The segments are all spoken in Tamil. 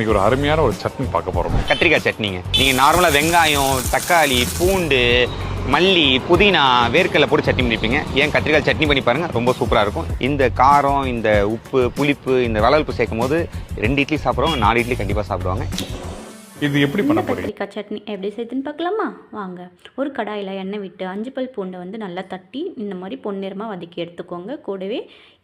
இன்னைக்கு ஒரு அருமையான ஒரு சட்னி பார்க்க போகிறோம். கத்திரிக்காய் சட்னிங்க. நீங்கள் நார்மலாக வெங்காயம், தக்காளி, பூண்டு, மல்லி, புதினா, வேர்க்கடலை போட்டு சட்னி பண்ணிப்பீங்க. ஏன் கத்திரிக்காய் சட்னி பண்ணி பாருங்கள், ரொம்ப சூப்பராக இருக்கும். இந்த காரம், இந்த உப்பு, புளிப்பு, இந்த வளர்ப்பு சேர்க்கும் போது 2 இட்லி சாப்பிட்றோம், 4 இட்லி கண்டிப்பாக சாப்பிடுவாங்க. இது எப்படி பண்ண போறீங்க? கத்திரிக்காய் சட்னி எப்படி செய்யுதுன்னு பார்க்கலாமா? வாங்க. ஒரு கடாயில் எண்ணெய் விட்டு 5 பல் பூண்டை வந்து நல்லா தட்டி இந்த மாதிரி பொன்னிறமாக வதக்கி எடுத்துக்கோங்க. கூடவே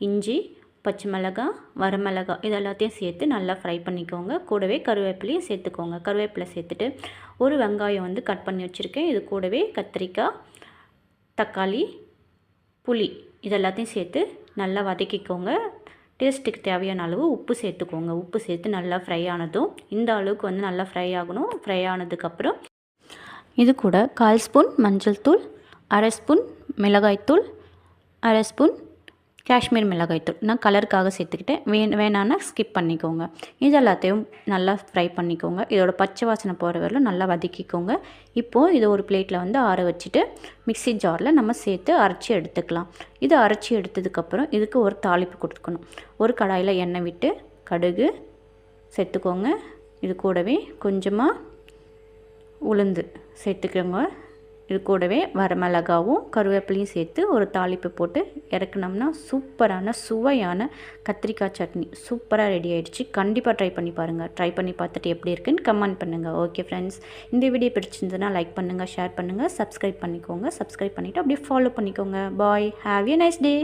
இஞ்சி, பச்சை மிளகாய், வரமிளகாய் இது எல்லாத்தையும் சேர்த்து நல்லா ஃப்ரை பண்ணிக்கோங்க. கூடவே கருவேப்பிலையும் சேர்த்துக்கோங்க. கருவேப்பிலை சேர்த்துட்டு ஒரு வெங்காயம் வந்து கட் பண்ணி வச்சுருக்கேன். இது கூடவே கத்திரிக்காய், தக்காளி, புளி இது எல்லாத்தையும் சேர்த்து நல்லா வதக்கிக்கோங்க. டேஸ்ட்டுக்கு தேவையான அளவு உப்பு சேர்த்துக்கோங்க. உப்பு சேர்த்து நல்லா ஃப்ரை ஆனதும் இந்த அளவுக்கு வந்து நல்லா ஃப்ரை ஆகணும். ஃப்ரை ஆனதுக்கப்புறம் இது கூட 1/4 ஸ்பூன் மஞ்சள் தூள், 1/2 ஸ்பூன் மிளகாய்த்தூள், 1/2 ஸ்பூன் காஷ்மீர் மிளகாய்த்தூள் நான் கலருக்காக சேர்த்துக்கிட்டேன். வேணான்னா ஸ்கிப் பண்ணிக்கோங்க. இது எல்லாத்தையும் நல்லா ஃப்ரை பண்ணிக்கோங்க. இதோட பச்சை வாசனை போகிற வரையிலும் நல்லா வதக்கிக்கோங்க. இப்போது இதை ஒரு பிளேட்டில் வந்து ஆற வச்சுட்டு மிக்ஸி ஜாரில் நம்ம சேர்த்து அரைச்சி எடுத்துக்கலாம். இது அரைச்சி எடுத்ததுக்கப்புறம் இதுக்கு ஒரு தாளிப்பு கொடுத்துக்கணும். ஒரு கடாயில் எண்ணெய் விட்டு கடுகு சேர்த்துக்கோங்க. இது கூடவே கொஞ்சமாக உளுந்து சேர்த்துக்கோங்க. இது கூடவே வரமிளகாவும் கருவேப்பிலையும் சேர்த்து ஒரு தாளிப்பு போட்டு இறக்குனோம்னா சூப்பரான சுவையான கத்திரிக்காய் சட்னி சூப்பராக ரெடி ஆகிடுச்சு. கண்டிப்பாக ட்ரை பண்ணி பாருங்கள். ட்ரை பண்ணி பார்த்துட்டு எப்படி இருக்குன்னு கமெண்ட் பண்ணுங்கள். ஓகே ஃப்ரெண்ட்ஸ், இந்த வீடியோ பிடிச்சிருந்ததுன்னா லைக் பண்ணுங்கள், ஷேர் பண்ணுங்கள், சப்ஸ்கிரைப் பண்ணிக்கோங்க. சப்ஸ்கிரைப் பண்ணிவிட்டு அப்படியே ஃபாலோ பண்ணிக்கோங்க. பாய், ஹேவ் எ நைஸ் டே.